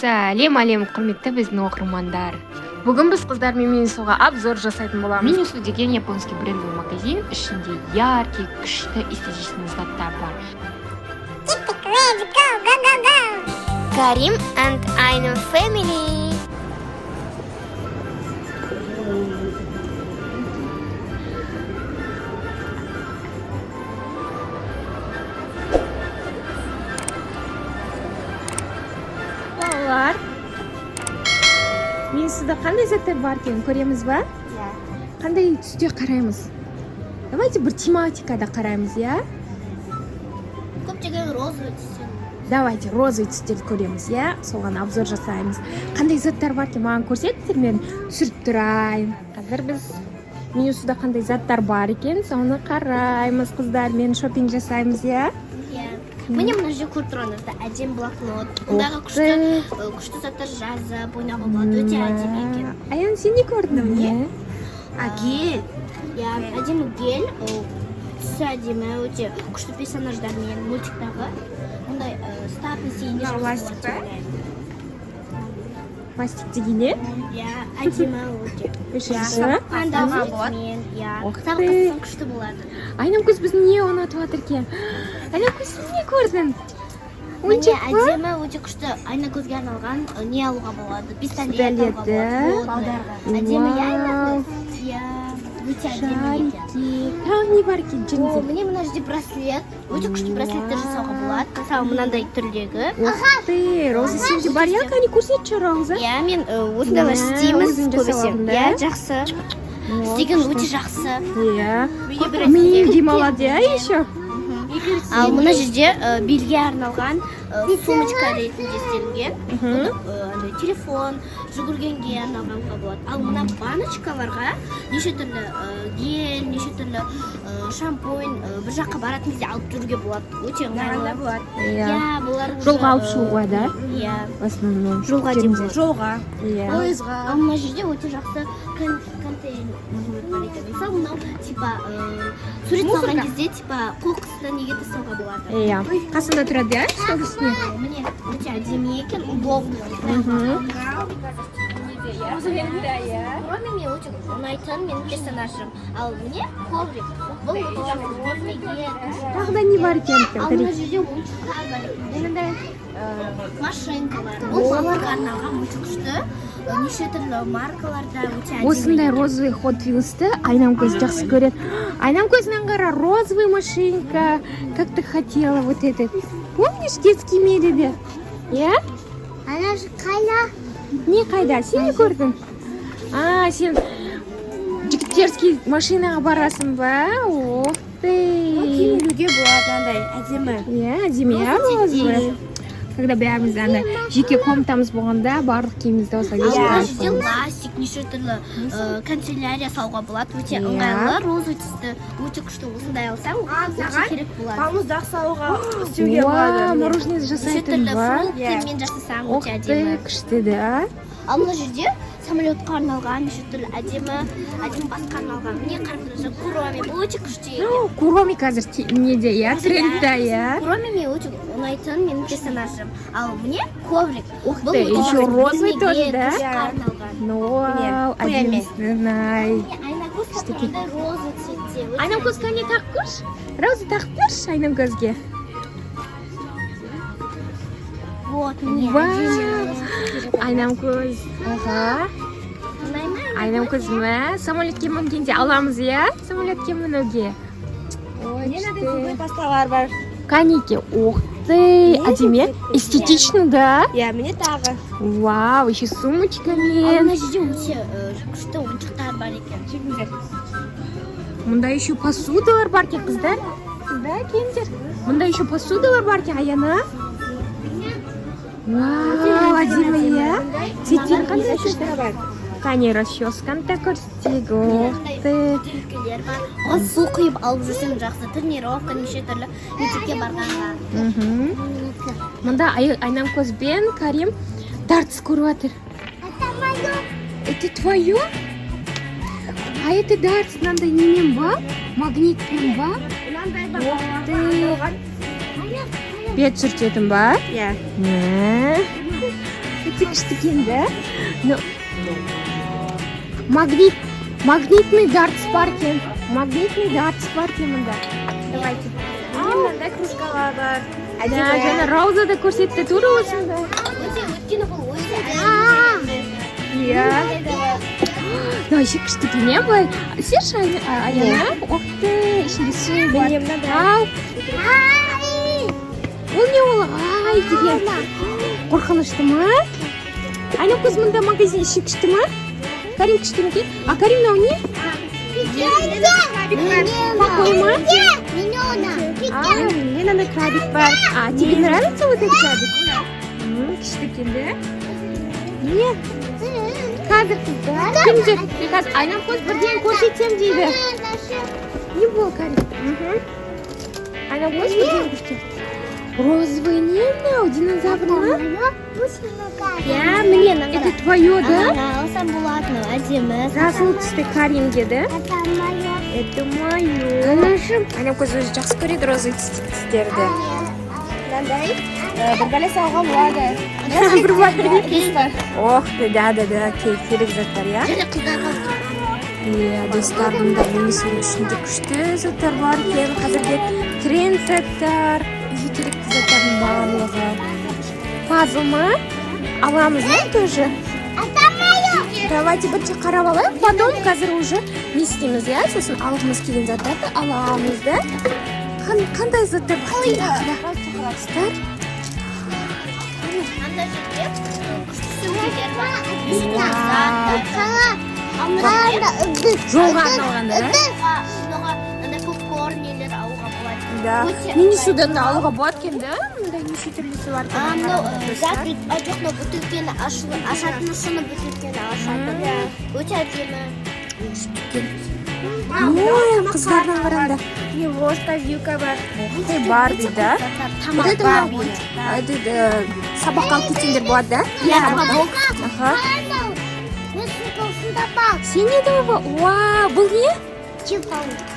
Сәлем құрметті біздің оқырмандар. Бүгін біз қыздармен Минусуға обзор жасайтын боламыз. Минусу деген японский брендовый магазин, ішінде яркий, күшті эстетичный заттар бар. Let's go, go, go, go! Karim and Ainur family. Балалар, Минусуда қандай заттар бар екенін көреміз ба? Қандай түсте қараймыз? Давайте бір тематикада қараймыз, я? Көптеген розовый түсті. Давайте розовый түстерді көреміз, я? Соған обзор жасаймыз. Қандай заттар бар екен, маған көрсетіңіздер, мен түсіріп тұрайын. Қазір біз Минусуда қандай заттар бар екен, соны қараймыз, қыздармен шопинг жасаймыз, я? Міне мына жерде көріп тұрғандарда әдемі блокнот. Ондағы күшті заттар жазып ойнауға болады, өте әдемі екен. Аян, сен не көрдің? Не? Гель. Әдемі гель. Түсі әдемі, өте күшті персонаждармен мультиктағы. Ондай стапын сейінде жазып болады. Пластик дегене? Әдемі өте. Шампандағы болады. Тағы қысың күшті болады. Айнам көз біздің не ұнатып жатыр екен? Айнам көз сен не көрдің? Міне әдемі өте күшті айна көзге арналған не алуға болады? Пистолет алуға болады. Әдемі айна көз. Өте әдемі екен. Тағы не бар екен жерінде? Міне мына жерде браслет. Өте күшті браслеттер жасауға болады. Мысалы мынандай түрдегі. Ты, Роза, сенде бар я? Қане көрсетші, Роза. Мен осындайлар істейміз көбісі. Жақсы. Істеген өте жақсы. Мен демалады, еще? Ал мына жерде белге арналған сумочка ретінде істелінген. Телефон, жүгіргенге арналғанға болады. Ал мына баночкаларға неше түрлі гель, неше түрлі шампунь бір жаққа баратын кезде алып жүруге болады. Өте ыңғайлы болады. Жолға алып шығуға да? В основном. жолға дейміз. Жолға. Пойызға. Ал мына жерде өте жақсы контейнер бар екен. Мысалы мынау типа сурет салған кезде типа қоқысты неге тастауға болады. Қасында тұрады, я? Сол үстіне? Міне өте әдемі екен, удобно. Ромеме өте ұнайтын менің персонажым. Ал міне коврик. Бұл коврик. Тағы да не бар екен? Ал мына жерде ойыншықтар бар екен. Машинкалар. Бұл балаларға арналған өте күшті. Неше түрлі маркаларда өте әдемі. Осындай розовый Hot Wheels'ты Айнам көз жақсы көреді. Айнам көзінен қара, розовый машинка. Как ты хотела вот это. Помнишь детский мереде? Я? Ана же қайда? Не қайда? Сен не көрдің? Сен жігіттерский машинаға барасың ба? Ох ты! Киінуге болады андай әдемі. Әдемі, розовый. Когда бәріміз жеке комнатамыз болғанда барлық киімімізді осылай Мына жерде ластик, неше түрлі канцелярия салуға болады. Өте ыңғайлы, розовый түсті, өте күшті. Осындай алсаң, өте керек болады. Балмұздақ салуға істеуге болады. Мороженое жасайтын ба? Фрукттермен жасасаң өте әдемі. Күшті, да? Ал мына жерде самолетқа арналған, неше түрлі әдемі басқа арналған. Міне қарап тұрсаң, Куроми, бұл өте күшті екен. Куроми қазір неде, я? Трендта, я? Куроми өте ұнайтын менің персонажым. Ал міне коврик. Ух ты, еще розовый тоже, да? Арналған. Ну, әдемісің, ай. Айна көз тақырды роза цветте. Айнам көз кәне тақ көрш? Роза тақ көрш Айнам көзге? Вот, міне. Айнам көз. Айнам көз мә? Самолетке мінгенде аламыз, я? Самолетке мінуге. Менде пасталар бар. Канеке, ох ты, әдемі, эстетично, да? Міне тағы. Вау, еще сумочкамен. Ал мына жерде өте күшті ойыншықтар бар екен. Мұнда еще посудалар бар екен, қыздар. Да, кендер. Мұнда еще посудалар бар екен, Аяна. Вау, әдемі, я? Цветтер қандай күшті? Қане расческаны да көрсетейік, ох ты. Су құйып алып жүрсең жақсы. Тренировка, неше түрлі мектепке барғанға. Мұнда Айнам көз бен Карим дартс көріп жатыр. Это твое? А это дартс мынандай немен ба? Магнитпен ба? Ох ты. Бет сүртетін ба? Иә. күшті келді. Магнитный дартс бар екен. Магнитный дартс бар екен мында. Давайте. Мында кружкалар бар. Жаңа Рауза да көрсетті тура осында. өйткені бұл өзі Иә. Вообще күшті келген былай. Серші Аяна. Оқты, ішінде су бар. Ау. Ол не ол? Ай деген. Қорқынышты ма? Айна көз мұнда магазин іші күшті ма? Карим күшті ме? А Карим мынау не? Покой ма? Мен анда крабик бар. А, тебе нравится вот этот крабик? Күшті келді. Не? Қазір қыздар. Кімді? Қазір Айна көз бірден көрсетсем дейді. Не бол, Карим? Айна көз бірден көрсетсем. Розовый не мынау, динозавр ма? иә міне Это твое, да? алсам болады әдемі Жасыл түсті Карим деді. Это мое. Анашым. Айна көз өзі жақсы көреді розовый түстерді. Мынандай бір бәле салуға болады. Бір бар. Ох, да, керек заттар, иә? және қыздарға Иә, достардың да немесінің ішінде күшті заттар бар екен. Қазірде тренд заттар, үйге керекті заттардың барлығы. Пазл ма? Аламыз ба тоже? Давайте бірінші қарап алайық, потом қазір уже не істейміз, иә? Сосын алғымыз келген заттарды аламыз, да? Қандай заттар бар? Заттар? анда жерде күшті сөмкелер бар Жолға арналғанда, да? андай попкорн нелер алуға болады Да. Мини судан да алуға болады екен, да? Мындай неше түрлісі бар екен. мынау зат жоқ мынау бутылкені ашатын шыны бутылкені ашатын өте әдемі Ой, қыздардың қараңда. Невошка, вилка бар. Бар дейді. Вот это мынау, сабаққа алып кетсеңдер болады, да? иә Аха. Сен не думала? Вау, бұл не?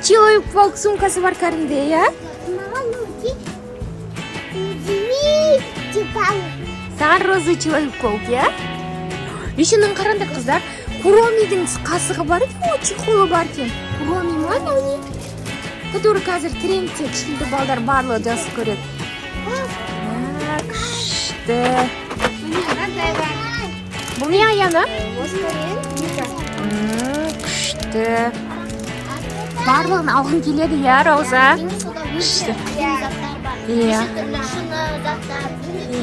Человек-паук сумкасы бар кәрімде, иә? Саған розовый человек-паук, иә? Еще қараңдар қыздар, Куромидің қасығы бар екен, о, чехолы бар екен. Куроми ма, мынау не? Который қазір трендте кішкенті балдар барлығы жақсы көреді. Күшті. Бұл не Аяна? Күшті. Барлығын алғым келеді, иә, Рауза? Күшті. Иә.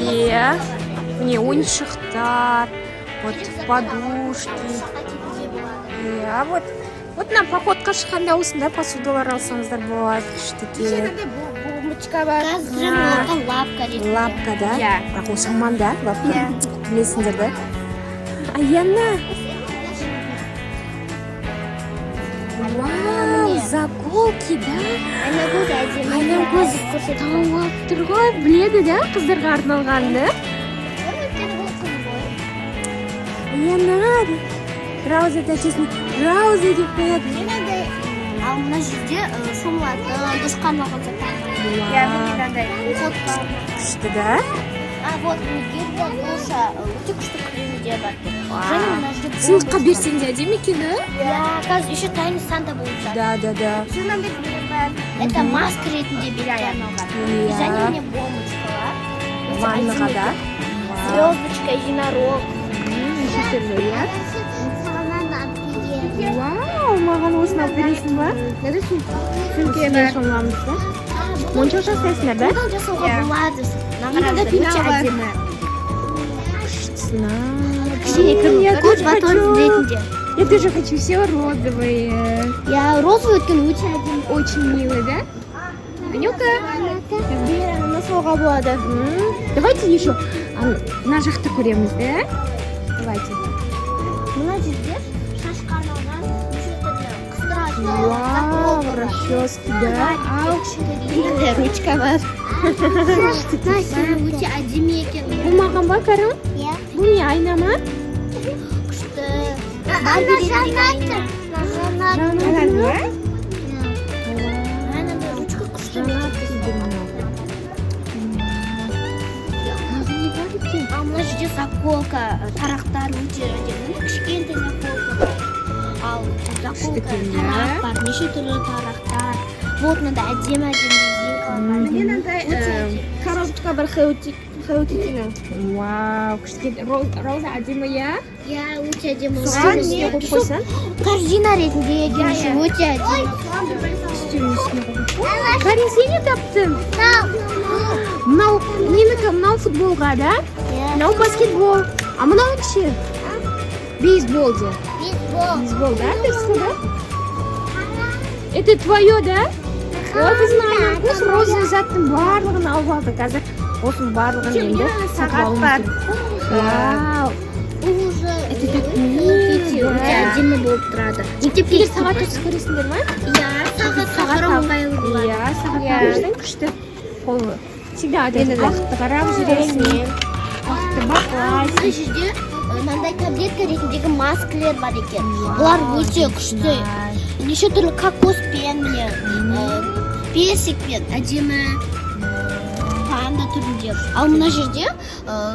Иә. Міне ойыншықтар, вот подушки. Иә, вот нам походқа шыққанда осындай посудалар алсаңыздар болады, күшті келеді. Бумочка бар. лапка дейді Лапка, да? Иә. Бірақ ол шаман, да? Лапка. Білесіңдер, да? Аяна. Вау, заколки, да? Айна көз әдемі Айна көз тауып тұр ғой, біледі, да? Қыздарға арналғанды. Аяна. Рауза тәтесін Рауза деп қояды. ал мына жерде шомылатын душқа арналған заттар Иә, мынандай. Күшті, да? вот гель болса өте күшті кремдер бар және мына жерде Сыйлыққа берсең де әдемі екен, да? иә қазір еще тайный санта болып жатыр Да. это маска ретінде береді арналған Иә. және міне бомбочкалар Ваннаға, да? звездочка единорог Неше түрлі, иә? Вау, маған осыны алып бересің ба? Сөмке бар. Шомыламыз, да? Моншақ жасайсыңдар, да? одан жасауға болады Мынада пенал бар. Я тоже батон хочу. ретінде Я тоже хочу все розовые. иә розовый өйткені өте әдемі Очень милый, да? Анюка. Насауға болады. Давайте еще мына жақты көреміз, да? Давайте. мына жерде шашқа арналған неше түрлі қыстыратын Вау, расчески, да? мынандай ручка бар өте әдемі екен Бұл маған ба, Карым? иә Бұл не, айна ма? күшті ручка күшті Тағы не бар? ал мына жерде заколка тарақтар өте әдемі, кішкентай заколка бар. Ал заколка тарақ бар, неше түрлі тарақтар. Вот мынандай әдемі резинкалар бар. Мен андай коробочка бар Hello-Kitty'nin. Вау, кішкентай роза әдемі, иә? Иә, өте әдемі. Соған не қойып қойсаң? Корзина ретінде келуші өте әдемі. Үстелдің үстіне қойып. Карин, сен не таптың? Мынау менікі, мынау футболға, да? Мынау баскетбол. А мынау кіші? Бейсбол де. Бейсбол, да? Дұрысы, да? Это твое, да? Вот біздің Айнакөз роза заттың барлығын алып алды. Қазір осының барлығын енді сатып алуымыз керек. Вау! Это так мило. Өте әдемі болып тұрады. Мектепке Егер сағат өтіс көресіңдер ма? Иә, сағат ыңғайлы болады. Иә, сағат өтістің күшті қолы. Всегда өтеді. Уақытты қарап жүресің. Уақытты бақылайсың. Мына жерде мынандай таблетка ретіндегі маскалар бар екен. Бұлар өте күшті. Неше түрлі кокоспен, персикпен әдемі панда түрінде. Ал мына жерде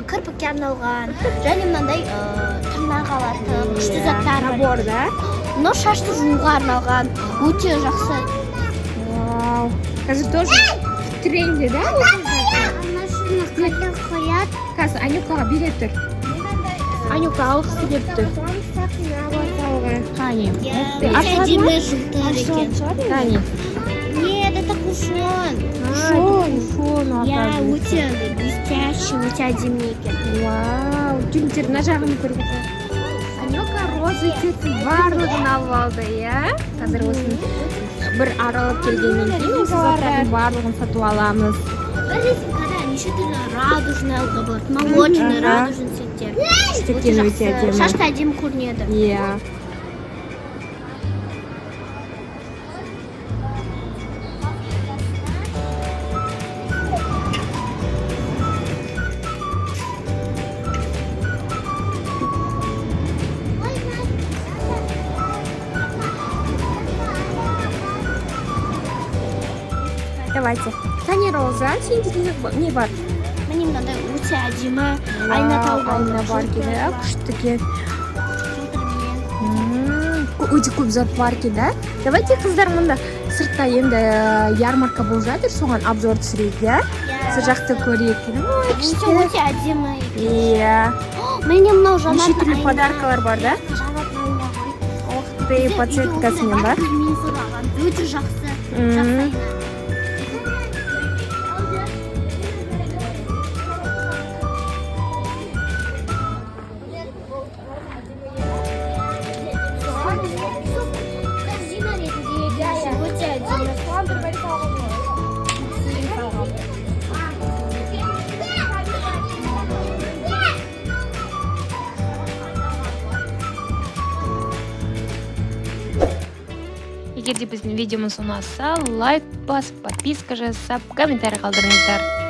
кірпікке арналған және мынандай тырнақ алатын күшті заттар бар. Набор, да? Мынау шашты жууға арналған өте жақсы. Вау. Қазір тоже в тренде, да? Қазір Анюкаға бере тұр. Анюка алғысы келіп тұр. Қане. Өте әдемі жылтыр екен. Қане. Нет, это кушон. Кушон. Иә, өте блестящий, өте әдемі екен. Вау. Жүгінтер, мына жағын көріп отыр. Анюка роза цветін барлығын алып алды, иә? Қазір осыны бір аралап келгеннен кейін осы заттардың барлығын сатып аламыз. Бір резинкада неше түрлі радужный бар, молочный, радужный цветтер. Цветтер өте әдемі. Шашта әдемі көрінеді. Иә. Давайте. Қане роза, сенде не бар? Міне мынандай өте әдемі айна тауып алдым. Айна бар екен, да? Күшті екен. Өте көп зат бар екен, да? Давайте қыздар мұнда сыртта енді ярмарка болып жатыр, соған обзор түсірейік, да? Сол жақты көрейік. Ой, күшті. Өте әдемі. Иә. Міне мынау Неше жанатын түрлі подаркалар бар, да? Жанатын айна ғой. Ох ты, подсветкасымен бар. Мен сұраған. Өте жақсы. Жақсы айна. Корзина ретінде өте әдемі. Егер де біздің видеомыз ұнаса, лайк басып, подписка жасап, комментарий қалдырыңыздар.